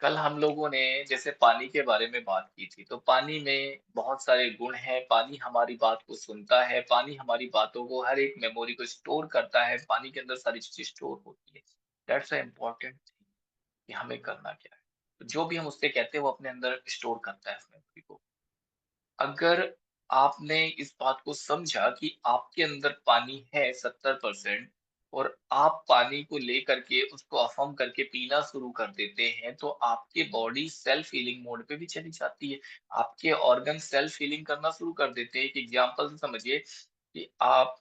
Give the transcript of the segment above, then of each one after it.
कल हम लोगों ने जैसे पानी के बारे में बात की थी, तो पानी में बहुत सारे गुण हैं, पानी हमारी बात को सुनता है, पानी हमारी बातों को हर एक मेमोरी को स्टोर करता है, पानी के अंदर सारी चीज़ें स्टोर होती है। दैट्स अ इम्पोर्टेंट थिंग कि हमें करना क्या है। तो जो भी हम उससे कहते हैं वो अपने अंदर स्टोर करता है उस मेमोरी को। अगर आपने इस बात को समझा कि आपके अंदर पानी है 70% और आप पानी को लेकर के उसको अफ़र्म करके पीना शुरू कर देते हैं, तो आपकी बॉडी सेल्फ हीलिंग मोड पे भी चली जाती है। आपके ऑर्गन सेल्फ हीलिंग करना शुरू कर देते हैं। एक एग्ज़ाम्पल से समझिए कि आप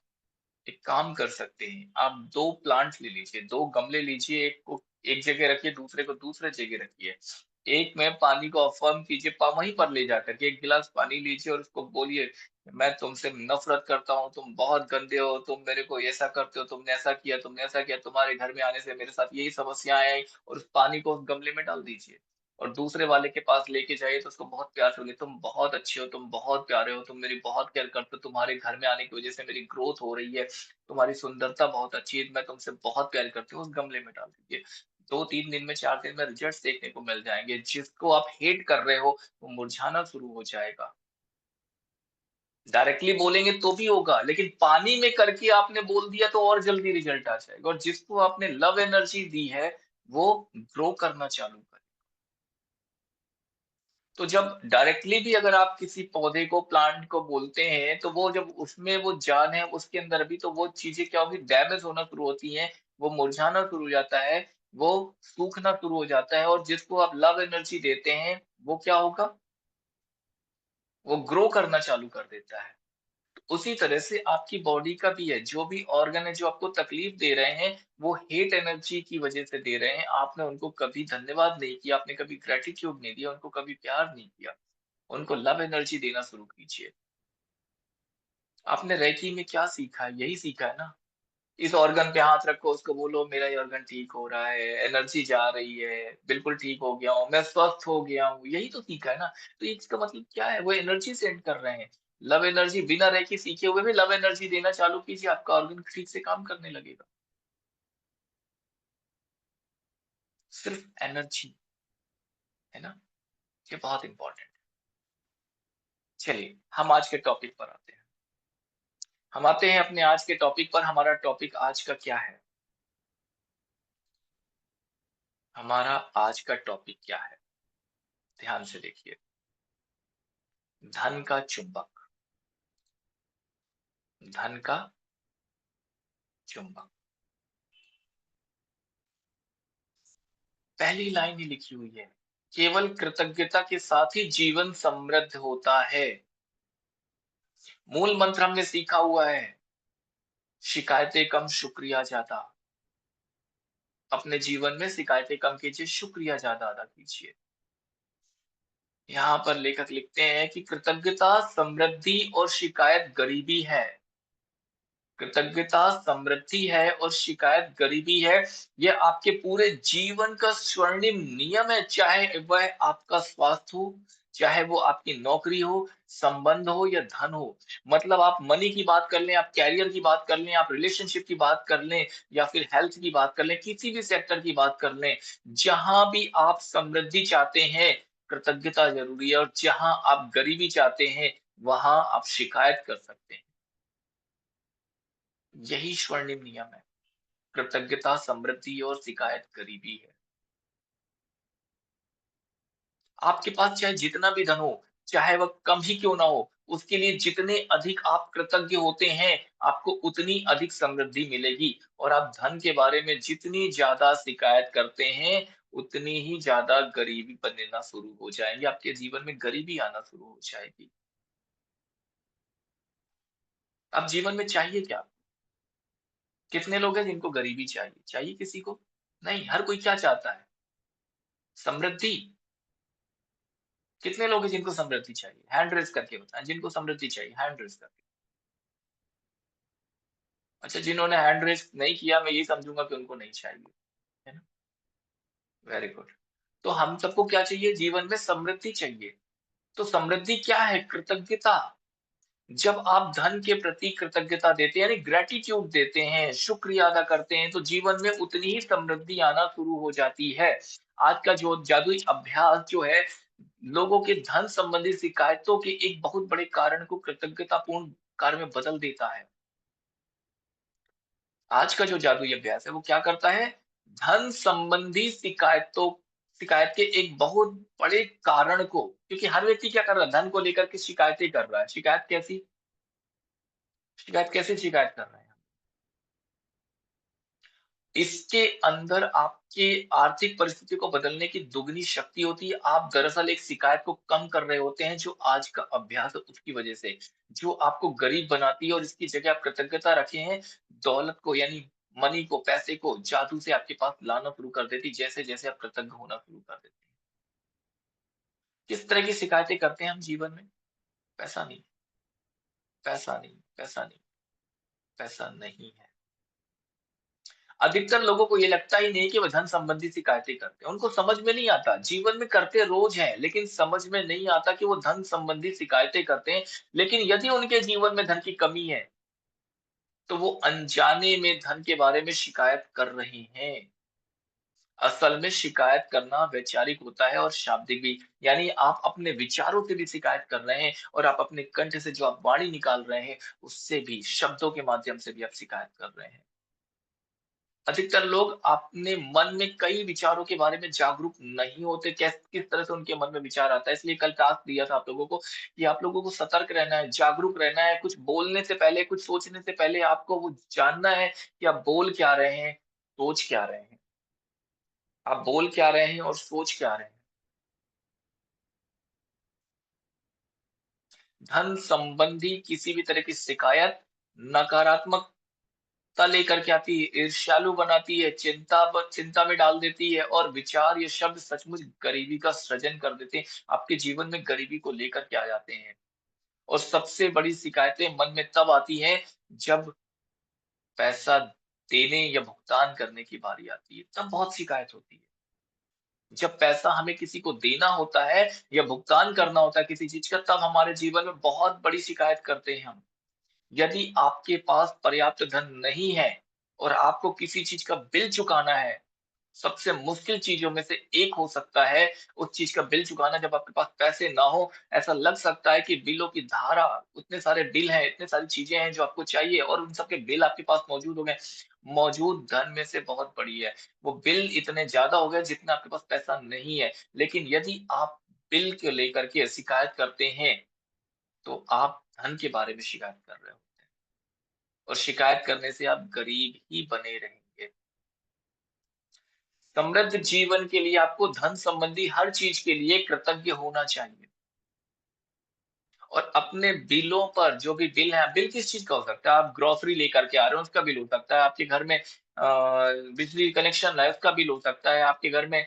एक काम कर सकते हैं, आप 2 प्लांट्स ले लीजिए, 2 गमले लीजिए, एक को एक जगह रखिए, दूसरे को दूसरे जगह रखिए। एक में पानी को अफ़र्म कीजिए, वहीं पर ले जाकर के 1 गिलास पानी लीजिए और उसको बोलिए, "मैं तुमसे नफ़रत करता हूँ, तुम बहुत गंदे हो, तुम मेरे को ऐसा करते हो, तुमने ऐसा किया, तुम्हारे घर में आने से मेरे साथ यही समस्याएँ आई" और उस पानी को उस गमले में डाल दीजिए। और दूसरे वाले के पास लेके जाइए तो उसको बहुत प्यार से बोलिए, "तुम बहुत अच्छे हो, तुम बहुत प्यारे हो, तुम मेरी बहुत केयर करते हो, तुम्हारे घर में आने की वज़ह से मेरी ग्रोथ हो रही है। तुम्हारी सुंदरता बहुत अच्छी है, मैं तुमसे बहुत प्यार करती हूँ, उस गमले में डाल दीजिए। 2-3 दिन में, 4 दिन में रिजल्ट्स देखने को मिल जाएँगे। जिसको आप हेट कर रहे हो, वो मुरझाना शुरू हो जाएगा। डायरेक्टली बोलेंगे तो भी होगा, लेकिन पानी में करके आपने बोल दिया तो और जल्दी रिजल्ट आ जाएगा और जिसको आपने लव एनर्जी दी है, वो ग्रो करना चालू करेगा। तो जब डायरेक्टली भी अगर आप किसी पौधे को, प्लांट को बोलते हैं, तो वो जब उसमें वो जान है उसके अंदर भी, तो वो चीज़ें क्या होगी, डैमेज होना शुरू होती हैं, वो मुरझाना शुरू हो जाता है, वो सूखना शुरू हो जाता है और जिसको आप लव एनर्जी देते हैं, वो क्या होगा, वो ग्रो करना चालू कर देता है। उसी तरह से आपकी बॉडी का भी है, जो भी ऑर्गन है जो आपको तकलीफ दे रहे हैं, वो हेट एनर्जी की वज़ह से दे रहे हैं। आपने उनको कभी धन्यवाद नहीं किया, आपने कभी ग्रैटिट्यूड नहीं दिया, उनको कभी प्यार नहीं किया। उनको लव एनर्जी देना शुरू कीजिए। आपने रेकी में क्या सीखा है? यही सीखा है ना? इस ऑर्गन पे हाथ रखो, उसको बोलो मेरा ये ऑर्गन ठीक हो रहा है, एनर्जी जा रही है, बिल्कुल ठीक हो गया हूँ, मैं स्वस्थ हो गया हूँ। यही तो सीखा है ना? तो इसका मतलब क्या है? वो एनर्जी सेंड कर रहे हैं। लव एनर्जी बिना रेकी सीखे हुए भी लव एनर्जी देना चालू कीजिए, आपका ऑर्गन ठीक से काम करने लगेगा। सिर्फ एनर्जी, है ना? ये बहुत इम्पोर्टेंट है। चलिए, हम आज के टॉपिक पर आते हैं। हम आते हैं अपने आज के टॉपिक पर, हमारा टॉपिक आज का क्या है? हमारा आज का टॉपिक क्या है? ध्यान से देखिए, धन का चुंबक, धन का चुंबक। पहली लाइन ही लिखी हुई है, केवल कृतज्ञता के साथ ही जीवन समृद्ध होता है। मूल मंत्र हमने सीखा हुआ है, शिकायतें कम, शुक्रिया ज्यादा। अपने जीवन में शिकायतें कम कीजिए, शुक्रिया ज्यादा अदा कीजिए। यहाँ पर लेखक लिखते हैं कि कृतज्ञता समृद्धि और शिकायत गरीबी है। कृतज्ञता समृद्धि है और शिकायत गरीबी है। ये आपके पूरे जीवन का स्वर्णिम नियम है, चाहे वह आपका स्वास्थ्य हो, चाहे वो आपकी नौकरी हो, संबंध हो या धन हो। मतलब आप मनी की बात कर लें, आप करियर की बात कर लें, आप रिलेशनशिप की बात कर लें या फिर हेल्थ की बात कर लें, किसी भी सेक्टर की बात कर लें, जहाँ भी आप समृद्धि चाहते हैं, कृतज्ञता ज़रूरी है और जहाँ आप गरीबी चाहते हैं, वहाँ आप शिकायत कर सकते हैं। यही स्वर्णिम नियम है। कृतज्ञता समृद्धि और शिकायत गरीबी है। आपके पास चाहे जितना भी धन हो, चाहे वह कम ही क्यों ना हो, उसके लिए जितने अधिक आप कृतज्ञ होते हैं, आपको उतनी अधिक समृद्धि मिलेगी और आप धन के बारे में जितनी ज़्यादा शिकायत करते हैं, उतनी ही ज़्यादा गरीबी बनना शुरू हो जाएँगे, आपके जीवन में गरीबी आना शुरू हो जाएगी। अब जीवन में चाहिए क्या? कितने लोग हैं जिनको गरीबी चाहिए? चाहिए किसी को? नहीं, हर कोई क्या चाहता है? समृद्धि। कितने लोग हैं जिनको समृद्धि चाहिए? हैंड रेज़ करके बताएँ, जिनको समृद्धि चाहिए, हैंड रेज़ करके। अच्छा, जिन्होंने हैंड रेज़ नहीं किया, मैं ये समझूँगा कि उनको नहीं चाहिए, है ना? Very good. तो हम सबको क्या चाहिए? जीवन में समृद्धि चाहिए। तो समृद्धि क्या है? कृतज्ञता। जब आप धन के प्रति कृतज्ञता देते हैं, यानी ग्रैटिट्यूड देते हैं, शुक्रिया अदा करते हैं, तो जीवन में उतनी ही समृद्धि आना शुरू हो जाती है। आज का जो जादुई अभ्यास जो है, लोगों के धन संबंधी शिकायतों के एक बहुत बड़े कारण को कृतज्ञतापूर्ण कार्य में बदल देता है। आज का जो जादुई अभ्यास है, वो क्या करता है? धन संबंधी शिकायत के एक बहुत बड़े कारण को, क्योंकि हर व्यक्ति क्या कर रहा है? धन को लेकर के शिकायतें कर रहा है। शिकायत कर रहे हैं? इसके अंदर आपके आर्थिक परिस्थिति को बदलने की दुगनी शक्ति होती है। आप दरअसल एक शिकायत को कम कर रहे होते हैं, जो आज का अभ्यास है उसकी वजह से, जो आपको गरीब बनाती है, और इसकी जगह आप कृतज्ञता रखे हैं, दौलत को यानी मनी को, पैसे को जादू से आपके पास लाना शुरू कर देती है, जैसे-जैसे आप कृतज्ञ होना शुरू कर देते हैं। किस तरह की शिकायतें करते हैं हम जीवन में? पैसा नहीं, पैसा नहीं, पैसा नहीं, पैसा नहीं है। अधिकतर लोगों को ये लगता ही नहीं कि वो धन संबंधी शिकायतें करते हैं। उनको समझ में नहीं आता, जीवन में करते रोज़ हैं, लेकिन समझ में नहीं आता कि वो धन संबंधी शिकायतें करते हैं। लेकिन यदि उनके जीवन में धन की कमी है, तो वो अनजाने में धन के बारे में शिकायत कर रहे हैं। असल में शिकायत करना वैचारिक होता है और शाब्दिक भी। यानी आप अपने विचारों से भी शिकायत कर रहे हैं, और आप अपने कंठ से जो आप वाणी निकाल रहे हैं, उससे भी, शब्दों के माध्यम से भी आप शिकायत कर रहे हैं। अधिकतर लोग अपने मन में कई विचारों के बारे में जागरूक नहीं होते, किस तरह से उनके मन में विचार आता है। इसलिए कल टास्क दिया था आप लोगों को कि आप लोगों को सतर्क रहना है, जागरूक रहना है, कुछ बोलने से पहले, कुछ सोचने से पहले आपको वो जानना है कि आप बोल क्या रहे हैं, सोच क्या रहे हैं। आप बोल क्या रहे हैं और सोच क्या रहे हैं। धन संबंधी किसी भी तरह की शिकायत नकारात्मकता लेकर के आती है, ईर्ष्यालु बनाती है, चिंता में डाल देती है, और विचार ये शब्द सचमुच गरीबी का सृजन कर देते हैं। आपके जीवन में गरीबी को लेकर के आ जाते हैं। और सबसे बड़ी शिकायतें मन में तब आती हैं, जब पैसा देने या भुगतान करने की बारी आती है, तब बहुत शिकायत होती है। जब पैसा हमें किसी को देना होता है या भुगतान करना होता है किसी चीज़ का, तब हमारे जीवन में बहुत बड़ी शिकायत करते हैं हम। यदि आपके पास पर्याप्त धन नहीं है और आपको किसी चीज़ का बिल चुकाना है, सबसे मुश्किल चीज़ों में से एक हो सकता है उस चीज़ का बिल चुकाना, जब आपके पास पैसे ना हो। ऐसा लग सकता है कि बिलों की धारा, इतने सारे बिल हैं, इतनी सारी चीज़ें हैं जो आपको चाहिए, और उन सब के बिल आपके पास मौजूद हो गए। मौजूद धन में से बहुत बड़ी है। वो बिल इतने ज़्यादा हो गए जितना आपके पास पैसा नहीं है। लेकिन यदि आप बिल को लेकर के शिकायत करते हैं, तो आप धन के बारे में शिकायत कर रहे हो। और शिकायत करने से आप गरीब ही बने रहेंगे। समृद्ध जीवन के लिए आपको धन संबंधी हर चीज के लिए कृतज्ञ होना चाहिए। और अपने बिलों पर, जो भी बिल है, बिल किस चीज का हो सकता है? आप ग्रोसरी लेकर के आ रहे हो, उसका बिल हो सकता है। आपके घर में बिजली कनेक्शन है, उसका बिल हो सकता है। आपके घर में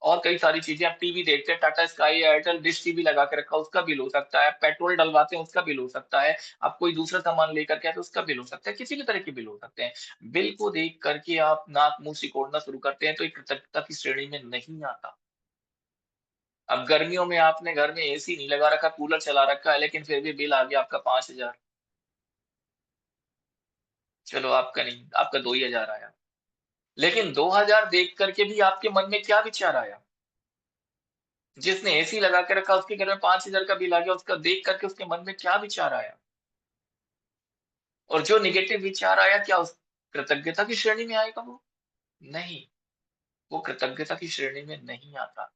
और कई सारी चीजें, आप टीवी देखते हैं, Tata sky, Airtel dish TV लगा के रखा, उसका बिल हो सकता है। पेट्रोल डलवाते हैं, उसका बिल हो सकता है। आप कोई दूसरा सामान लेकर के आते हैं, उसका बिल हो सकता है। किसी भी तरह के बिल हो सकते हैं। बिल को देख करके आप नाक मुंह सिकोड़ना शुरू करते हैं, तो ये कृतज्ञता की श्रेणी में नहीं आता। अब गर्मियों में आपने घर में एसी नहीं लगा रखा, कूलर चला रखा है, लेकिन फिर भी बिल आ गया आपका 5,000। चलो आपका नहीं, आपका 2 ही 1,000 आया। लेकिन 2,000 देख करके भी आपके मन में क्या विचार आया? जिसने एसी लगा के रखा, उसके घर में 5,000 का बिल आ गया, उसका देख करके उसके मन में क्या विचार आया? और जो नेगेटिव विचार आया, क्या उस कृतज्ञता की श्रेणी में आएगा वो? नहीं, वो कृतज्ञता की श्रेणी में नहीं आता।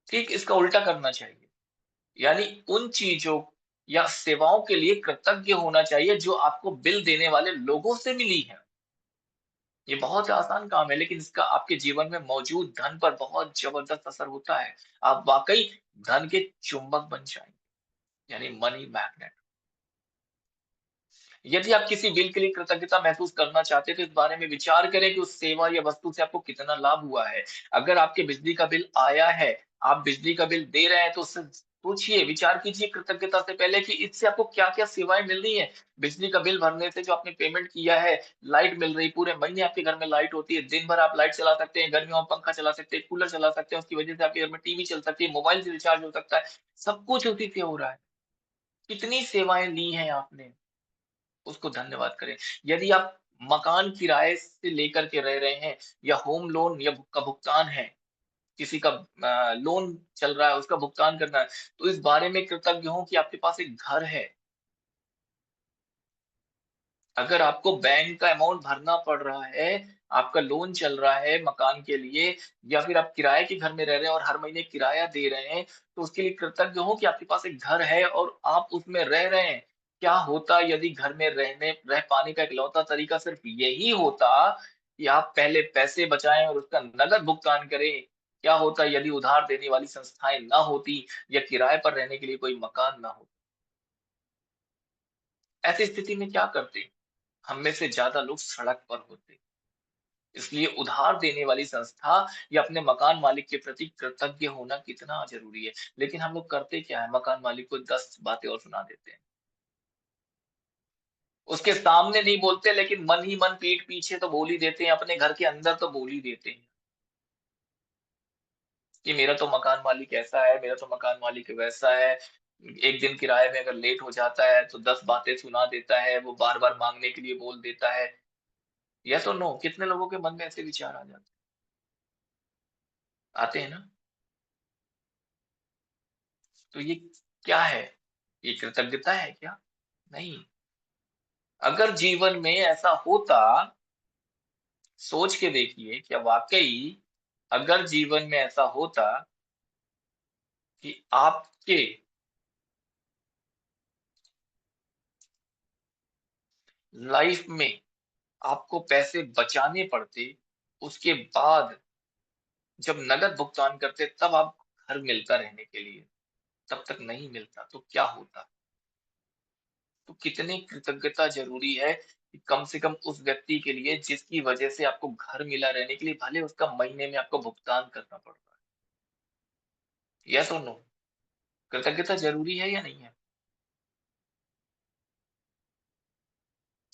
ठीक इसका उल्टा करना चाहिए। यानी उन चीज़ों या सेवाओं के लिए कृतज्ञ होना चाहिए जो आपको बिल देने वाले लोगों से मिली हैं। ये बहुत आसान काम है, लेकिन इसका आपके जीवन में मौजूद धन पर बहुत ज़बरदस्त असर होता है। आप वाक़ई धन के चुंबक बन जाएँगे, यानी मनी मैग्नेट। यदि आप किसी बिल के लिए कृतज्ञता महसूस करना चाहते हैं, तो इस बारे में विचार करें कि उस सेवा या वस्तु से आपको कितना लाभ हुआ है। अगर आपके बिजली का बिल आया है, आप बिजली का बिल दे रहे हैं, तो उससे सोचिए, विचार कीजिए कृतज्ञता से पहले कि इससे आपको क्या-क्या सेवाएँ मिल रही हैं। बिजली का बिल भरने से जो आपने पेमेंट किया है, लाइट मिल रही, पूरे महीने आपके घर में लाइट होती है, दिन भर आप लाइट चला सकते हैं, गर्मियों में पंखा चला सकते हैं, कूलर चला सकते हैं, उसकी वजह से आपके घर में टीवी चल सकती है, मोबाइल से रिचार्ज हो सकता है, सब कुछ उसी से हो रहा है। कितनी सेवाएँ ली हैं आपने। उसको धन्यवाद करें। यदि आप मकान किराए से लेकर के रह रहे हैं या होम लोन या का भुगतान है, किसी का लोन चल रहा है, उसका भुगतान करना है, तो इस बारे में कृतज्ञ हों कि आपके पास एक घर है। अगर आपको बैंक का अमाउंट भरना पड़ रहा है, आपका लोन चल रहा है मकान के लिए या फिर आप किराए के घर में रह रहे हैं और हर महीने किराया दे रहे हैं, तो उसके लिए कृतज्ञ हो कि आपके पास एक घर है और आप उसमें रह रहे हैं। क्या होता यदि घर में रह पाने का इकलौता तरीका सिर्फ यही होता कि आप पहले पैसे बचाएँ और उसका नकद भुगतान करें? क्या होता यदि उधार देने वाली संस्थाएँ ना होती या किराए पर रहने के लिए कोई मकान ना हो? ऐसी स्थिति में क्या करते? हम में से ज़्यादा लोग सड़क पर होते। इसलिए उधार देने वाली संस्था या अपने मकान मालिक के प्रति कृतज्ञ होना कितना ज़रूरी है। लेकिन हम लोग करते क्या है, मकान मालिक को 10 बातें और सुना देते हैं। उसके सामने नहीं बोलते लेकिन मन ही मन पीठ पीछे तो बोल ही देते हैं, अपने घर के अंदर तो बोल ही देते हैं कि मेरा तो मकान मालिक ऐसा है, मेरा तो मकान मालिक वैसा है। एक दिन किराए में अगर लेट हो जाता है तो 10 बातें सुना देता है, वो बार-बार माँगने के लिए बोल देता है। येस और नो? कितने लोगों के मन में ऐसे विचार आ जाते हैं? आते हैं ना? तो ये क्या है? ये कृतज्ञता है क्या? नहीं। अगर जीवन में ऐसा होता, सोच के देखिए क्या वाक़ई अगर जीवन में ऐसा होता कि आपके लाइफ़ में आपको पैसे बचाने पड़ते, उसके बाद जब नकद भुगतान करते तब आप घर मिलता रहने के लिए, तब तक नहीं मिलता, तो क्या होता? तो कितनी कृतज्ञता ज़रूरी है कि कम से कम उस व्यक्ति के लिए जिसकी वज़ह से आपको घर मिला रहने के लिए भले उसका महीने में आपको भुगतान करना पड़ रहा है। येस और नो? कृतज्ञता ज़रूरी है या नहीं है?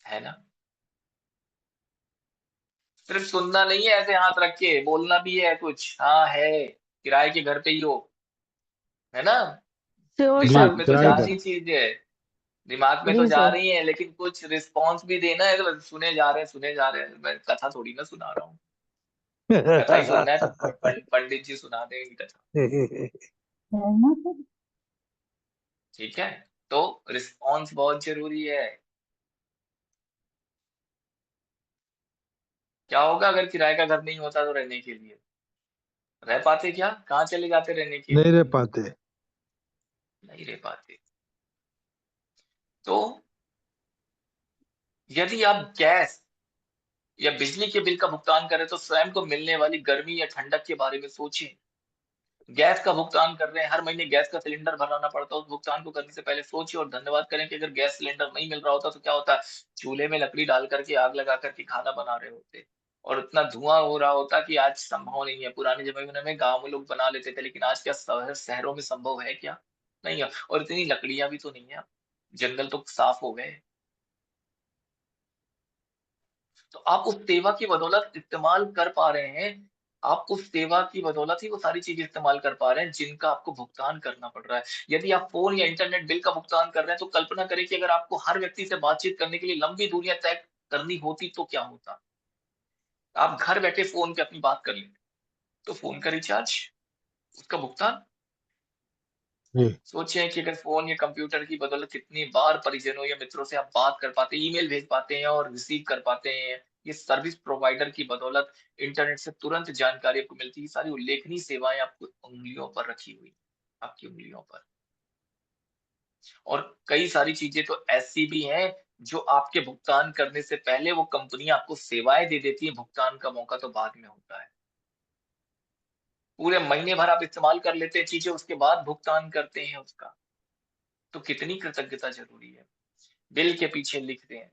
है ना? सिर्फ़ सुनना नहीं है ऐसे हाथ रख के, बोलना भी है कुछ, हाँ है, किराए के घर पे ही हो, है ना? श्योर जी, दिमाग श्योर में तो किराए जा पर। रही चीज़ें, दिमाग में तो जी जा सर। रही हैं लेकिन कुछ रिस्पॉन्स भी देना है तो बस सुने जा रहे हैं, मैं कथा थोड़ी ना सुना रहा हूँ। कथा ही सुनना है तो पंडित जी सुना देंगे कथा, ठीक है? तो रिस्पॉन्स बहुत ज़रूरी है। क्या होगा अगर किराए का घर नहीं होता तो रहने के लिए? रह पाते क्या? कहाँ चले जाते रहने के नहीं लिए? रह पाते। नहीं रह पाते। तो यदि आप गैस या बिजली के बिल का भुगतान करें तो स्वयं को मिलने वाली गर्मी या ठंडक के बारे में सोचें। गैस का भुगतान कर रहे हैं, हर महीने गैस का सिलेंडर भराना पड़ता है, उस भुगतान को करने से पहले सोचिए और धन्यवाद करें कि अगर गैस सिलेंडर नहीं मिल रहा होता तो क्या होता? चूल्हे में लकड़ी डाल कर के, आग लगा कर के खाना बना रहे होते और इतना धुआँ हो रहा होता कि आज संभव नहीं है। पुराने ज़माने में गाँव में लोग बना लेते थे, लेकिन आज क्या शहरों में संभव है क्या? नहीं है और इतनी लकड़ियाँ भी तो नहीं है। जंगल तो साफ हो गए। तो आप उस सेवा की बदौलत इस्तेमाल कर पा रहे हैं। आप उस सेवा की बदौलत ही वो सारी चीज़ें इस्तेमाल कर पा रहे हैं, जिनका आपको भुगतान करना पड़ रहा है। यदि आप फ़ोन या इंटरनेट बिल का भुगतान कर रहे हैं, तो कल्पना करें कि अगर आपको हर व्यक्ति से बातचीत करने के लिए लंबी दूरियाँ तय करनी होती, तो क्या होता? आप घर बैठे फ़ोन पे अपनी बात कर लेते, तो फ़ोन का रिचार्ज, उसका भुगतान जी। सोचिए कि अगर फ़ोन या कंप्यूटर की बदौलत कितनी बार परिजनों या मित्रों से आप बात कर पाते हैं, ईमेल भेज पाते हैं और रिसीव कर पाते हैं। ये सर्विस प्रोवाइडर की बदौलत इंटरनेट से तुरंत जानकारी आपको मिलती है। ये सारी उल्लेखनीय सेवाएँ आपको उँगलियों पर रखी हुई, आपकी उँगलियों पर। और कई सारी चीज़ें तो ऐसी भी हैं, जो आपके भुगतान करने से पहले वो कंपनियाँ आपको सेवाएँ दे देती हैं, भुगतान का मौका तो बाद में होता है। पूरे महीने भर आप इस्तेमाल कर लेते हैं चीज़ें, उसके बाद भुगतान करते हैं उसका। तो कितनी कृतज्ञता ज़रूरी है। बिल के पीछे लिखते हैं।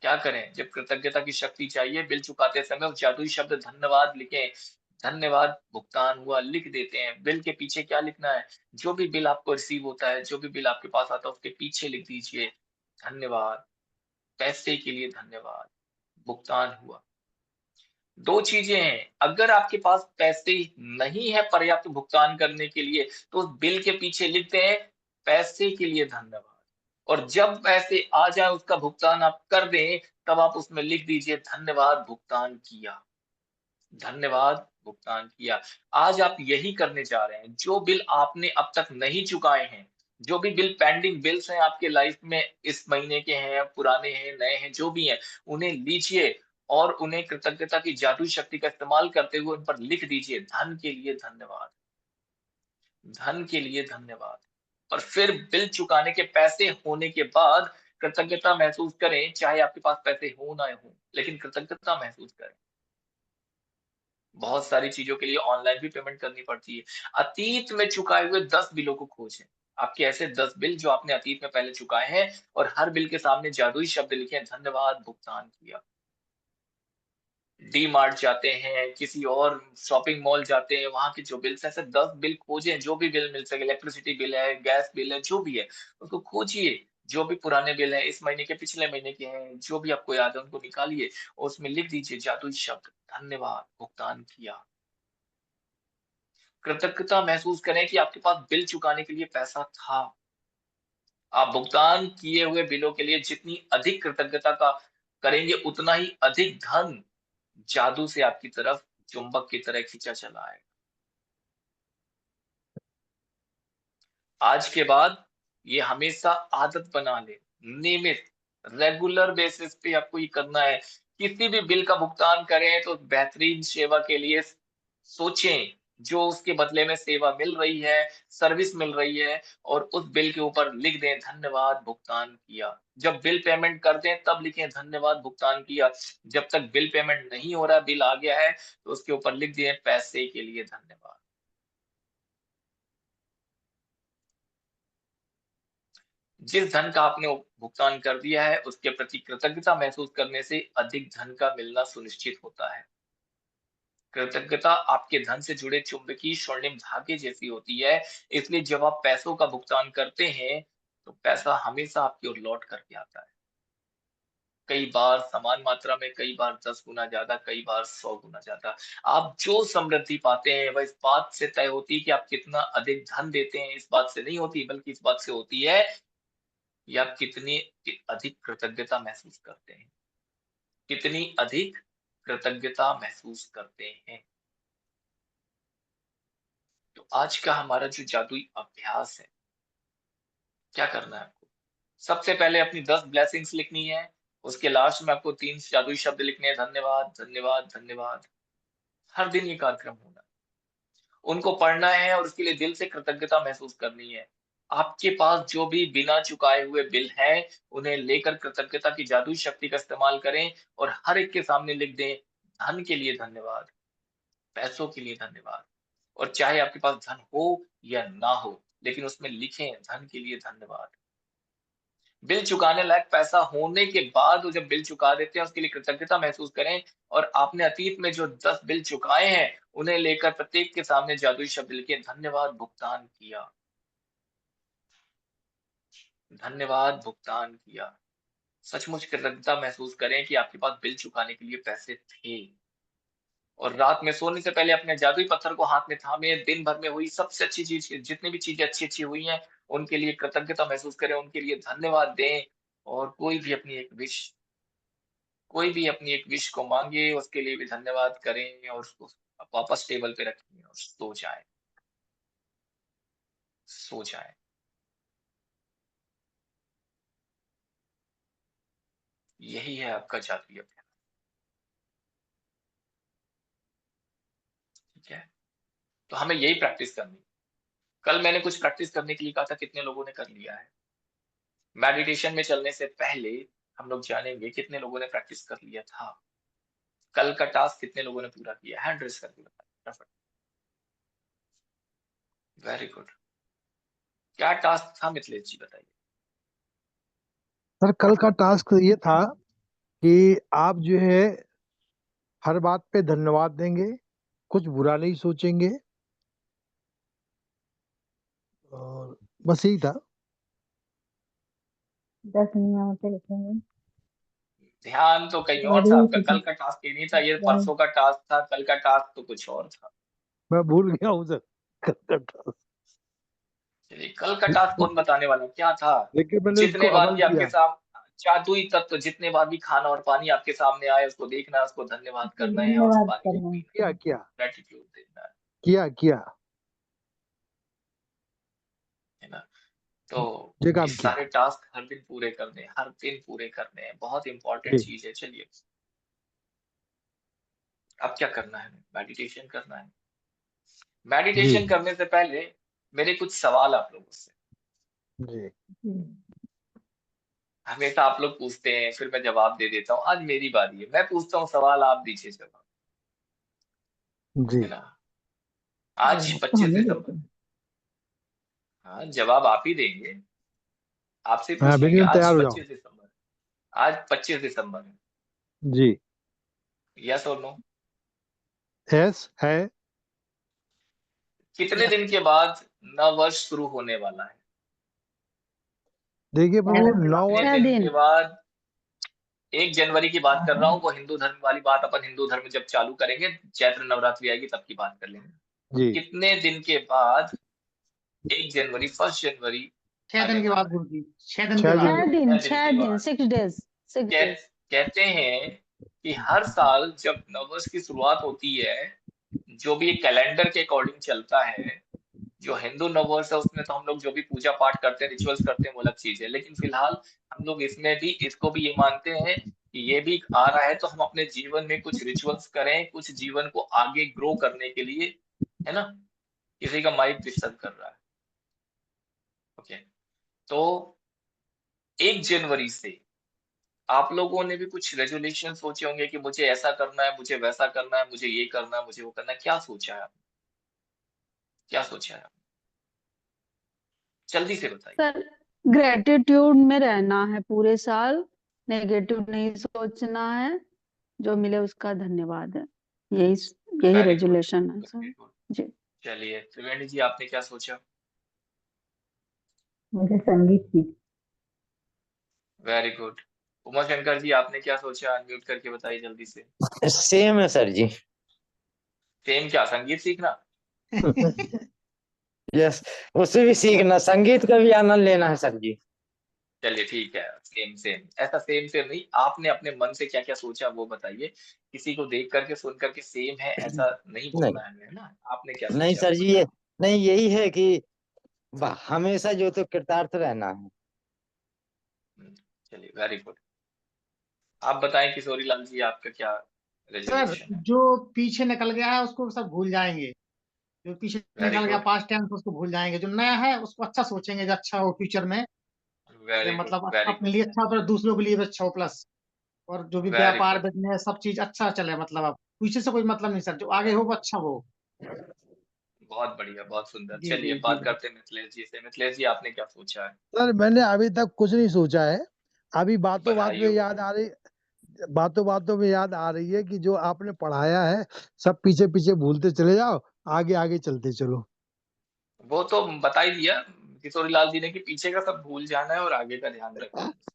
क्या करें? जब कृतज्ञता की शक्ति चाहिए, बिल चुकाते समय उस जादुई शब्द धन्यवाद लिखें। धन्यवाद भुगतान हुआ लिख देते हैं। बिल के पीछे क्या लिखना है? जो भी बिल आपको रिसीव होता है, जो भी बिल आपके पास आता है, उसके पीछे लिख दीजिए, धन्यवाद, पैसे के लिए धन्यवाद, भुगतान हुआ। 2 चीज़ें हैं, अगर आपके पास पैसे नहीं है पर्याप्त भुगतान करने के लिए, तो उस बिल के पीछे लिख दें, पैसे के लिए धन्यवाद और जब पैसे आ जाएँ उसका भुगतान आप कर दें, तब आप उसमें लिख दीजिए धन्यवाद भुगतान किया। धन्यवाद भुगतान किया। आज आप यही करने जा रहे हैं, जो बिल आपने अब तक नहीं चुकाए हैं, जो भी बिल पेंडिंग बिल्स हैं आपके लाइफ में इस महीने के हैं, पुराने हैं, नए हैं, जो भी हैं, उन्हें लीजिए और उन्हें कृतज्ञता की जादुई शक्ति का इस्तेमाल करते हुए उन पर लिख दीजिए, धन के लिए धन्यवाद, धन के लिए धन्यवाद। और फिर बिल चुकाने के पैसे होने के बाद कृतज्ञता महसूस करें, चाहे आपके पास पैसे हों ना हों, लेकिन कृतज्ञता महसूस करें। बहुत सारी चीज़ों के लिए ऑनलाइन भी पेमेंट करनी पड़ती है। अतीत में चुकाए हुए 10 बिलों को खोजें। आपके ऐसे 10 बिल जो आपने अतीत में पहले चुकाए हैं और हर बिल के सामने जादुई शब्द लिखें, धन्यवाद भुगतान किया। डी मार्ट जाते हैं, किसी और शॉपिंग मॉल जाते हैं, वहाँ के जो बिल्स हैं, ऐसे 10 बिल खोजें, जो भी बिल मिल सके, इलेक्ट्रिसिटी बिल है, गैस बिल है, जो भी है, उसको खोजिए। जो भी पुराने बिल हैं, इस महीने के, पिछले महीने के हैं, जो भी आपको याद है, उनको निकालिए और उसमें लिख दीजिए जादुई शब्द, धन्यवाद भुगतान किया। कृतज्ञता महसूस करें कि आपके पास बिल चुकाने के लिए पैसा था। आप भुगतान किए हुए बिलों के लिए जितनी अधिक कृतज्ञता का करेंगे, उतना ही अधिक धन जादू से आपकी तरफ चुंबक की तरह खींचा चला आएगा। आज के बाद ये हमेशा आदत बना लें, नियमित, रेगुलर बेसिस पे आपको ये करना है। किसी भी बिल का भुगतान करें तो बेहतरीन सेवा के लिए सोचें, जो उसके बदले में सेवा मिल रही है, सर्विस मिल रही है और उस बिल के ऊपर लिख दें धन्यवाद भुगतान किया। जब बिल पेमेंट कर दें तब लिखें धन्यवाद भुगतान किया। जब तक बिल पेमेंट नहीं हो रहा, बिल आ गया है, तो उसके ऊपर लिख दिए पैसे के लिए धन्यवाद। जिस धन का आपने भुगतान कर दिया है, उसके प्रति कृतज्ञता महसूस करने से अधिक धन का मिलना सुनिश्चित होता है। कृतज्ञता आपके धन से जुड़े चुंबकीय स्वर्णिम धागे जैसी होती है, इसलिए जब आप पैसों का भुगतान करते हैं, तो पैसा हमेशा आपकी ओर लौट करके आता है। कई बार समान मात्रा में, कई बार 10 गुना ज़्यादा, कई बार 100 गुना ज़्यादा। आप जो समृद्धि पाते हैं, वह इस बात से तय होती है कि आप कितना अधिक धन देते हैं, इस बात से नहीं होती, बल्कि इस बात से होती है या कितनी अधिक कृतज्ञता महसूस करते हैं, कितनी अधिक कृतज्ञता महसूस करते हैं। तो आज का हमारा जो जादुई अभ्यास है, क्या करना है आपको? सबसे पहले अपनी 10 ब्लेसिंग्स लिखनी है, उसके लास्ट में आपको 3 जादुई शब्द लिखने हैं, धन्यवाद, धन्यवाद, धन्यवाद। हर दिन ये कार्यक्रम होना है। उनको पढ़ना है और उसके लिए दिल से कृतज्ञता महसूस करनी है। आपके पास जो भी बिना चुकाए हुए बिल हैं, उन्हें लेकर कृतज्ञता की जादुई शक्ति का इस्तेमाल करें और हर एक के सामने लिख दें, धन के लिए धन्यवाद, पैसों के लिए धन्यवाद। और चाहे आपके पास धन हो या ना हो, लेकिन उसमें लिखें धन के लिए धन्यवाद। बिल चुकाने लायक पैसा होने के बाद वो जब बिल चुका देते हैं, उसके लिए कृतज्ञता महसूस करें और आपने अतीत में जो 10 बिल चुकाए हैं, उन्हें लेकर प्रत्येक के सामने जादुई शब्द लिखें, धन्यवाद भुगतान किया, धन्यवाद भुगतान किया। सचमुच कृतज्ञता महसूस करें कि आपके पास बिल चुकाने के लिए पैसे थे। और रात में सोने से पहले अपने जादुई पत्थर को हाथ में थामे, दिन भर में हुई सबसे अच्छी चीज़, जितनी भी चीज़ें अच्छी-अच्छी हुई हैं, उनके लिए कृतज्ञता महसूस करें, उनके लिए धन्यवाद दें और कोई भी अपनी एक विश को माँगे, उसके लिए भी धन्यवाद करें और उसको वापस टेबल पे रखें और सो जाएँ, सो जाएँ। यही है आपका जादुई अभ्यास, ठीक है? तो हमें यही प्रैक्टिस करनी है। कल मैंने कुछ प्रैक्टिस करने के लिए कहा था, कितने लोगों ने कर लिया है? मेडिटेशन में चलने से पहले हम लोग जानेंगे कितने लोगों ने प्रैक्टिस कर लिया था। कल का टास्क कितने लोगों ने पूरा किया? हैंड रेज़ करके बताएँ फटाफट। Very good. क्या टास्क था मिथिलेश जी बताइए? सर कल का टास्क ये था कि आप जो है हर बात पे धन्यवाद देंगे, कुछ बुरा नहीं सोचेंगे और बस यही था। 10 नियमों पे लिखेंगे। ध्यान तो कहीं और था वेरी आपका, कल का टास्क ये नहीं था, ये परसों का टास्क था, कल का टास्क तो कुछ और था। मैं भूल गया हूँ सर कल का टास्क। चलिए, कल का टास्क कौन बताने वाला है? क्या था? लेकिन मैंने उसको जितने बार अमल भी आपके किया। साम जादुई तत्व, जितने बार भी खाना और पानी आपके सामने आए उसको देखना है, उसको धन्यवाद करना है और उस धन्यवाद पानी को करना है। पीना है, किया ग्रैटिट्यूड देना किया है ना? तो ये ये काम किया। सारे टास्क हर दिन पूरे करने हैं, हर दिन पूरे करने हैं, बहुत इम्पोर्टेंट जी चीज़ है। चलिए, अब क्या करना है? मेडिटेशन करना है। जी मेडिटेशन करने से पहले मेरे कुछ सवाल आप लोगों से। जी हमेशा आप लोग पूछते हैं, फिर मैं जवाब दे देता हूँ। आज मेरी बारी है, मैं पूछता हूँ सवाल, आप दीजिए जवाब, जी। है ना? आज जवाब तो 25 हमें दिसंबर देते हैं। हाँ, जवाब आप ही देंगे, आपसे ही हाँ पूछ लेंगे। बिल्कुल, आज तैयार हो जाओ। 25 दिसंबर आज 25 दिसंबर है। जी। यस और नो? यस है। कितने दिन के बाद नव वर्ष शुरू होने वाला है? देखिए प्रभु, 9 कितने 6 दिन के दिन। बाद? 1 जनवरी की बात कर रहा हूँ, वो हिंदू धर्म वाली बात, अपन हिंदू धर्म जब चालू करेंगे, चैत्र नवरात्रि आएगी तब की बात कर लेंगे। जी कितने दिन के बाद 1 जनवरी, 1 जनवरी 6 दिन आने के बाद वाला है? गुरुजी, 6 दिन के 6 बाद। दिन 6 दिन, 6 दिन 6 के दिन, बाद। 6 डेज, 6 कह, डेज। कहते हैं कि हर साल जब नववर्ष की शुरुआत होती है, जो भी कैलेंडर के अकॉर्डिंग चलता है, जो हिंदू नववर्ष है उसमें तो हम लोग जो भी पूजा पाठ करते हैं, रिचुअल्स करते हैं, वो अलग चीज है। लेकिन फिलहाल हम लोग इसमें भी इसको भी ये मानते हैं कि ये भी आ रहा है, तो हम अपने जीवन में कुछ रिचुअल्स करें, कुछ जीवन को आगे ग्रो करने के लिए, है ना? किसी का माइक डिस्टर्ब कर रहा है। ओके, तो 1 जनवरी से आप लोगों ने भी कुछ रेजोल्यूशन सोचे होंगे कि मुझे ऐसा करना है, मुझे वैसा करना है, मुझे ये करना है, मुझे वो करना है। क्या सोचा है आपने? क्या सोचा है आपने? जल्दी से बताइए। सर, ग्रेटिट्यूड में रहना है पूरे साल, नेगेटिव नहीं सोचना है, जो मिले उसका धन्यवाद है। यही यही वेरी गुड, रेजोल्यूशन है वेरी सर। गुड। जी। चलिए, त्रिवेणी जी आपने क्या सोचा? मुझे संगीत की। Very good. उमा शंकर जी आपने क्या सोचा? अनम्यूट करके बताइए जल्दी से। सेम है सर जी। सेम क्या? संगीत सीखना? यस, उसे भी सीखना, संगीत का भी आनंद लेना है सर जी। चलिए ठीक है, सेम सेम। ऐसा सेम सेम नहीं, आपने अपने मन से क्या क्या सोचा वो बताइए। किसी को देख करके सुन करके सेम है ऐसा नहीं नहीं बोलना है हमें, है ना? आपने क्या नहीं सोचा सर वो जी, ये बताइए। नहीं, यही है कि हमेशा जो तो कृतार्थ रहना है। हम्म, चलिए वेरी गुड। आप बताएं किशोरी लाल जी, आपका क्या सर, रेजोल्यूशन है? जो पीछे निकल गया है उसको सब भूल जाएंगे। जो पीछे वेरी निकल गया गुड, पास्ट टेंस उसको भूल जाएंगे। जो नया है उसको अच्छा सोचेंगे, जो अच्छा हो फ्यूचर में। ये वेरी गुड, मतलब वेरी अपने गुड, लिए अच्छा हो तो दूसरों के लिए भी अच्छा हो प्लस। और जो भी वेरी व्यापार गुड। बिजनेस सब चीज अच्छा चले। मतलब अब पीछे से कोई मतलब नहीं सर, जो आगे हो वो अच्छा हो। बहुत बढ़िया, बहुत सुंदर। जी चलिए जी जी बात जी। करते हैं मिथिलेश जी से। मिथिलेश जी आपने क्या सोचा है? सर, मैंने अभी तक कुछ नहीं सोचा है। अभी बातों बात बधाई में हो। याद आ रही, बातों बातों में याद आ रही है कि जो आपने पढ़ाया है सब पीछे पीछे भूलते चले जाओ, आगे आगे चलते चलो। वो तो बता ही दिया किशोरी लाल जी ने कि पीछे का सब भूल जाना है और आगे का ध्यान रखना है बस।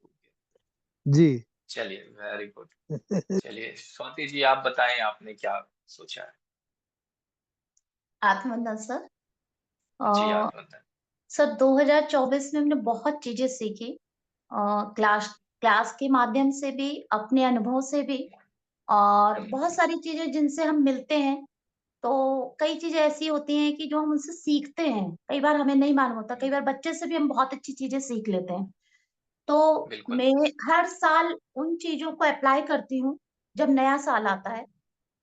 जी। चलिए वेरी गुड। चलिए स्वाति जी आप बताएं, आपने क्या सोचा है? आत्मवंदन सर। जी अ, आत्मवंदन। सर 2024 में हमने बहुत चीजें सीखी। क्लास क्लास के माध्यम से भी, अपने अनुभव से भी, और बहुत सारी चीजें जिनसे हम मिलते हैं। तो कई चीजें ऐसी होती हैं कि जो हम उनसे सीखते हैं, कई बार हमें नहीं मालूम होता। कई बार बच्चे से भी हम बहुत अच्छी चीजें सीख लेते हैं। तो बिल्कुल। मैं हर साल उन चीजों को अप्लाई करती हूँ जब नया साल आता है।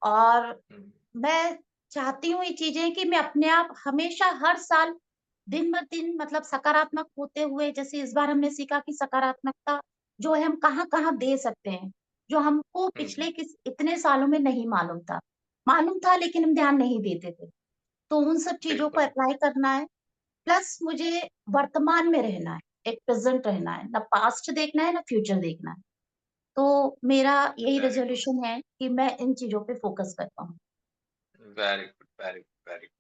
और हम्म, मैं चाहती हूँ ये चीजें कि मैं अपने आप हमेशा हर साल दिन ब दिन मतलब सकारात्मक होते हुए, जैसे इस बार हमने सीखा कि सकारात्मकता जो है हम कहाँ-कहाँ दे सकते हैं, जो हमको हम्म, पिछले किस इतने सालों में नहीं मालूम था। मालूम था लेकिन हम ध्यान नहीं देते थे। तो उन सब चीज़ों को बिल्कुल। अप्लाई करना है, प्लस मुझे वर्तमान में रहना है, एक प्रेज़ेंट रहना है, ना पास्ट देखना है, ना फ्यूचर देखना है। तो मेरा यही वेरी गुड, रेज़ोल्यूशन है कि मैं इन चीज़ों पे फ़ोकस कर पाऊँ। Very good, very good, very good.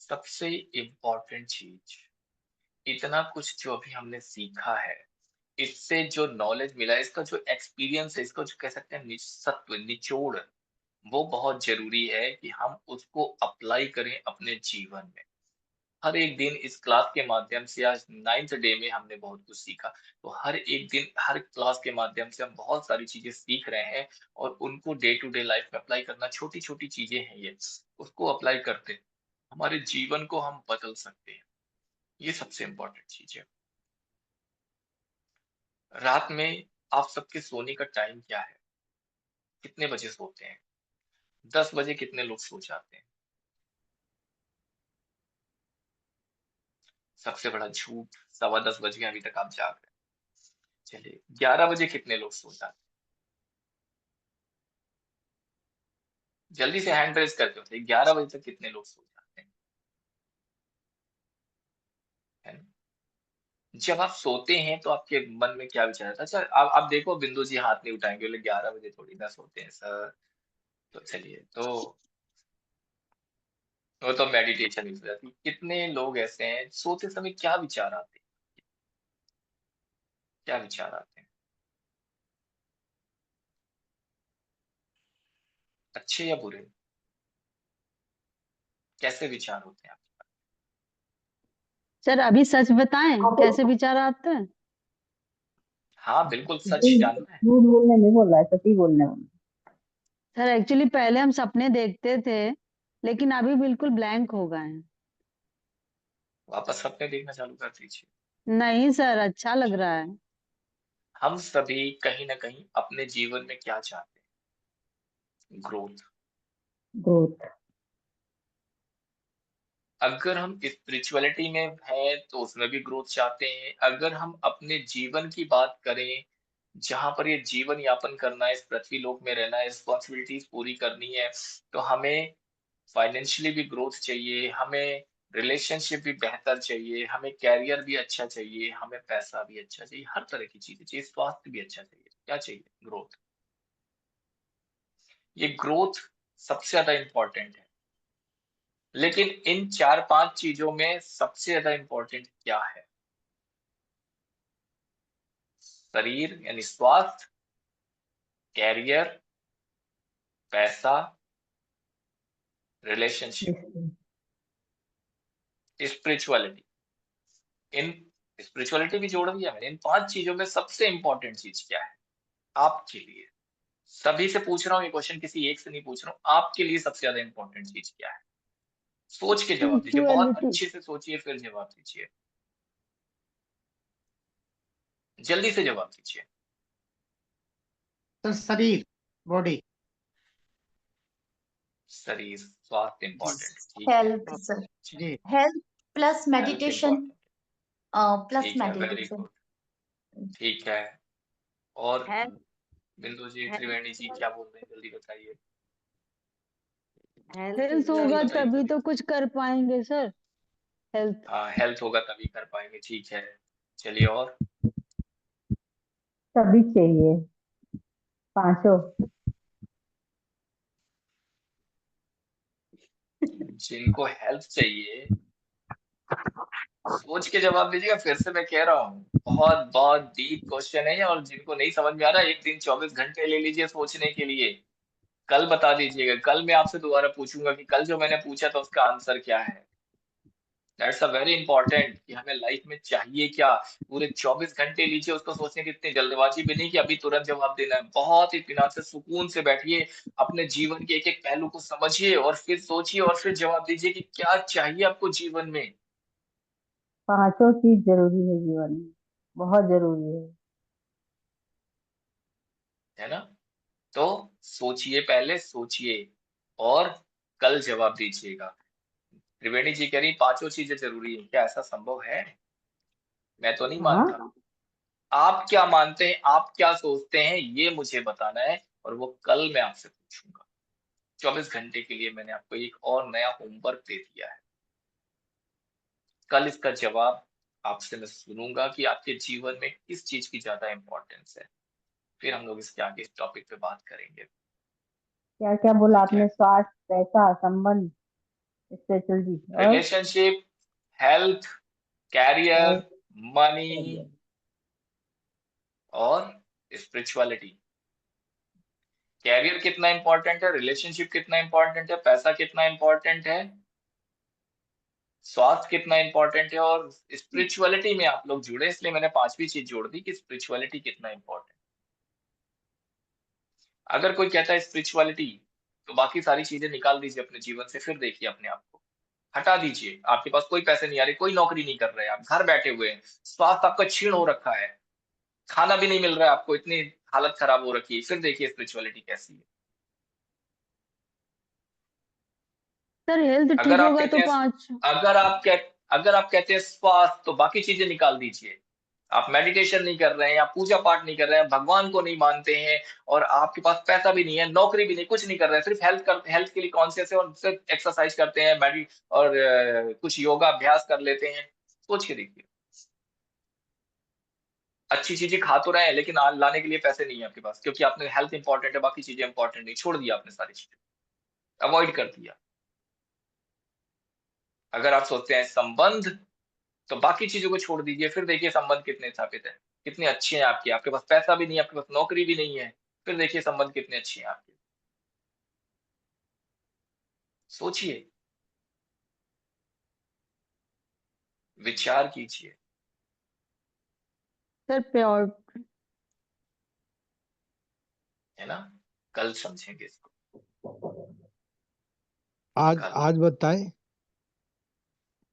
सबसे इम्पोर्टेंट चीज, इतना कुछ जो अभी हमने सीखा है, इससे जो नॉलेज मिला है, इसका जो एक्सपीरियंस है, इसको जो कह सकते हैं सत्व निचोड़, वो बहुत जरूरी है कि हम उसको अप्लाई करें अपने जीवन में। हर एक दिन इस क्लास के माध्यम से आज 9th डे में हमने बहुत कुछ सीखा। तो हर एक दिन, हर क्लास के माध्यम से हम बहुत सारी चीज़ें सीख रहे हैं और उनको डे टू डे लाइफ में अप्लाई करना, छोटी-छोटी चीज़ें हैं ये, उसको अप्लाई करते हमारे जीवन को हम बदल सकते हैं। ये सबसे इम्पोर्टेंट चीज़ है। रात में आप सबके सोने का टाइम क्या है? कितने बजे सोते हैं? 10 बजे कितने लोग सो जाते हैं? सबसे बड़ा झूठ, 10:15 बज गए अभी तक आप जाग रहे हैं। चलिए 11 बजे कितने लोग सो जाते हैं? जल्दी से हैंड रेज़ करके बताइए 11 बजे तक कितने लोग सो जाते हैं? है ना? जब आप सोते हैं तो आपके मन में क्या विचार आता है? अच्छा आप देखो बिंदु जी हाथ नहीं उठाएँगे, बोले 11 बजे थोड़ी ना सोते हैं सर। तो चलिए वो तो मेडिटेशन हो जाती है। कितने लोग ऐसे हैं सोते समय क्या विचार आते हैं? क्या विचार आते हैं? अच्छे या बुरे? कैसे विचार होते हैं आपके? सर अभी सच बताएं कैसे विचार आते हैं? हाँ, बिल्कुल सच झूठ जानना है। झूठ बोलने नहीं बोल रहा है, सच ही बोलने वाला। सर एक्चुअली पहले हम सपने देखते थे लेकिन अभी बिल्कुल ब्लैंक हो गए हैं। वापस सपने देखना चालू कर दीजिए। नहीं सर, अच्छा लग रहा है। हम सभी कहीं न कहीं अपने जीवन में क्या चाहते हैं? ग्रोथ। ग्रोथ। अगर हम स्पिरिचुअलिटी में हैं, तो उसमें भी ग्रोथ चाहते हैं। अगर हम अपने जीवन की बात करें, जहाँ पर ये जीवन यापन करना है, इस पृथ्वी लोक में रहना है, रिस्पॉन्सिबिलिटीज़ पूरी करनी है, तो हमें फाइनेंशियली भी ग्रोथ चाहिए, हमें रिलेशनशिप भी बेहतर चाहिए, हमें करियर भी अच्छा चाहिए, हमें पैसा भी अच्छा चाहिए, हर तरह की चीज़ें चाहिए, स्वास्थ्य भी अच्छा चाहिए। क्या चाहिए? ग्रोथ। ये ग्रोथ सबसे ज़्यादा इम्पोर्टेंट है। लेकिन इन 4-5 चीज़ों में सबसे ज़्यादा इम्पोर्टेंट क्या है? शरीर यानी स्वास्थ्य, करियर, पैसा, रिलेशनशिप, स्पिरिचुअलिटी। इन स्पिरिचुअलिटी भी जोड़ दिया मैंने। इन 5 चीज़ों में सबसे इम्पोर्टेंट चीज़ क्या है आपके लिए? सभी से पूछ रहा हूँ ये क्वेश्चन, किसी एक से नहीं पूछ रहा हूँ। आपके लिए सबसे ज़्यादा इम्पोर्टेंट चीज़ क्या है? सोच के जवाब दीजिए, बहुत स्पिरिचुअलिटी। अच्छे से सोचिए फिर जवाब दीजिए। जल्दी से जवाब दीजिए। सर शरीर, बॉडी। शरीर, स्वास्थ्य इम्पोर्टेंट, ठीक है। हेल्थ सर, जी। Health plus health meditation, important, plus ठीक है, वेरी मेडिटेशन। गुड, ठीक है। और हेल्थ। बिंदु जी, त्रिवेणी जी क्या बोल रहे हैं? जल्दी बताइए। हेल्थ जल्दी होगा बताइए, तभी जल्दी तो बताइए। कुछ कर पाएंगे सर। हेल्थ। हाँ, हेल्थ होगा तभी कर पाएँगे, ठीक है। चलिए और? सभी चाहिए, पांचों। जिनको हेल्थ चाहिए, सोच के जवाब दीजिएगा, फिर से मैं कह रहा हूँ। बहुत बहुत डीप क्वेश्चन है ये, और जिनको नहीं समझ में आ रहा है, 1 दिन 24 घंटे ले लीजिए सोचने के लिए। कल बता दीजिएगा, कल मैं आपसे दोबारा पूछूँगा कि कल जो मैंने पूछा था उसका आंसर क्या है? दैट्स अ वेरी इंपॉर्टेंट कि हमें लाइफ में चाहिए क्या? पूरे 24 घंटे लीजिए उसको सोचने की, इतनी जल्दबाजी भी नहीं कि अभी तुरंत जवाब देना है। बहुत इत्मीनान से, सुकून से बैठिए, अपने जीवन के एक-एक पहलू को समझिए और फिर सोचिए और फिर जवाब दीजिए कि क्या चाहिए आपको जीवन में, पांचों चीज जरूरी है जीवन में, बहुत जरूरी है। है ना? तो सोचिए, पहले सोचिए और कल जवाब दीजिएगा। त्रिवेणी जी कह रही पाँचों चीज़ें ज़रूरी हैं, क्या ऐसा संभव है? मैं तो नहीं मानता। हाँ। आप क्या मानते हैं, आप क्या सोचते हैं, ये मुझे बताना है और वो कल मैं आपसे पूछूँगा। 24 घंटे के लिए मैंने आपको एक और नया होमवर्क दे दिया है। कल इसका जवाब आपसे मैं सुनूँगा कि आपके जीवन में किस चीज़ की ज़्यादा इम्पोर्टेंस है। फिर हम लोग इसके आगे इस टॉपिक पे बात करेंगे, क्या क्या बोला ठीक आपने? है? स्वास्थ्य, पैसा, संबंध, स्पिरिचुअलिटी और relationship, health, career, health. Money और स्पिरिचुअलिटी। करियर कितना इम्पोर्टेंट है, रिलेशनशिप कितना इम्पोर्टेंट है, पैसा कितना इम्पोर्टेंट है, स्वास्थ्य कितना इंपॉर्टेंट है, और स्पिरिचुअलिटी में आप लोग जुड़े, इसलिए मैंने 5वीं चीज जोड़ दी कि स्पिरिचुअलिटी कितना इंपॉर्टेंट। अगर कोई कहता है स्पिरिचुअलिटी, तो बाकी सारी चीजें निकाल दीजिए अपने जीवन से, फिर देखिए अपने आप को, हटा दीजिए। आपके पास कोई पैसे नहीं आ रहे, कोई नौकरी नहीं कर रहे, आप घर बैठे हुए हैं, स्वास्थ्य आपका क्षीण हो रखा है, खाना भी नहीं मिल रहा है आपको, इतनी हालत खराब हो रखी है, फिर देखिए स्पिरिचुअलिटी कैसी है। सर हेल्थ ठीक अगर आप होगा कहते तो हैं 5 अगर आप कहते हैं स्वास्थ्य, तो बाकी चीजें निकाल दीजिए। आप मेडिटेशन नहीं कर रहे हैं, आप पूजा पाठ नहीं कर रहे हैं, भगवान को नहीं मानते हैं, और आपके पास पैसा भी नहीं है, नौकरी भी नहीं, कुछ नहीं कर रहे हैं, सिर्फ हेल्थ के लिए कॉन्शियस है और सिर्फ एक्सरसाइज करते हैं, और कुछ योगा अभ्यास कर लेते हैं। सोच के देखिए, अच्छी चीजें खा तो रहे हैं, लेकिन लाने के लिए पैसे नहीं है आपके पास, क्योंकि आपने हेल्थ इंपॉर्टेंट है, बाकी चीजें इंपॉर्टेंट नहीं, छोड़ दिया आपने सारी चीजें, अवॉइड कर दिया। अगर आप सोचते हैं संबंध, तो बाकी चीजों को छोड़ दीजिए, फिर देखिए संबंध कितने स्थापित है, कितने अच्छे हैं आपके। आपके पास पैसा भी नहीं है, आपके पास नौकरी भी नहीं है, फिर देखिए संबंध कितने अच्छे हैं आपके। सोचिए, विचार कीजिए, सर प्योर है ना। कल समझेंगे इसको, आज कल। आज बताएं।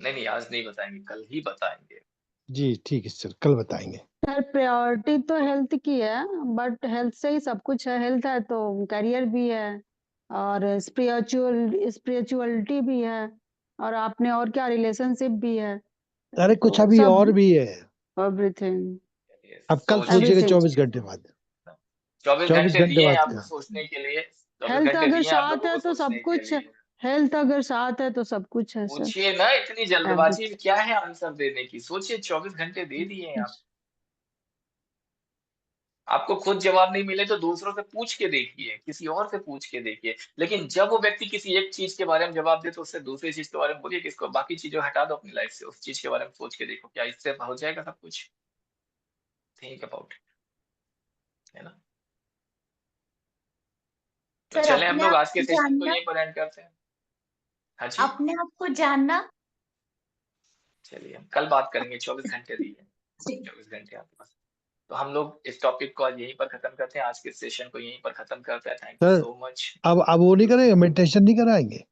नहीं, आज नहीं बताएंगे, कल ही बताएंगे। जी ठीक है सर, कल बताएंगे। सर प्रायोरिटी तो हेल्थ की है, बट हेल्थ से ही सब कुछ है। हेल्थ है तो करियर भी है, और स्पिरिचुअलिटी भी है, और आपने और क्या, रिलेशनशिप भी है, अरे कुछ तो अभी सब, और भी है। एवरीथिंग, अब कल सोच सोचिएगा एवरीथिंग। 24 घंटे बाद। 24 24 घंटे घंटे दिए हैं बाद आपको क्या? सोचने के लिए, 24 हेल्थ घंटे अगर दिए हैं आप साथ लोगों है को तो सोचने सब के कुछ है। लिए। हेल्थ अगर साथ है तो सब कुछ है सर, पूछिए ना, इतनी जल्दबाजी एवरीथिंग। क्या है आंसर देने की, सोचिए, 24 घंटे दे दिए हैं आप। आपको खुद जवाब नहीं मिले तो दूसरों से पूछ के देखिए, किसी और से पूछ के देखिए, लेकिन जब वो व्यक्ति किसी एक चीज के बारे में जवाब दे, तो उससे दूसरी चीज के बारे में बोलिए, किसको, बाकी चीजें हटा दो अपनी लाइफ से, उस चीज के बारे में सोच के देखो, क्या इससे हो जाएगा सब कुछ। थिंक अबाउट इट, है ना। तो सर चले हम अपने लोग आप आज के को सेशन को जानना, यहीं पर एंड करते हैं। हाँ जी, अपने आप को जानना। चलिए हम कल बात करेंगे, 24 घंटे दिए, 24 घंटे आपके पास। तो हम लोग इस टॉपिक को आज यहीं पर खत्म करते हैं, आज के सेशन को यहीं पर खत्म करते हैं। Thank you sir so much. अब वो नहीं करेंगे, मेडिटेशन नहीं कराएंगे?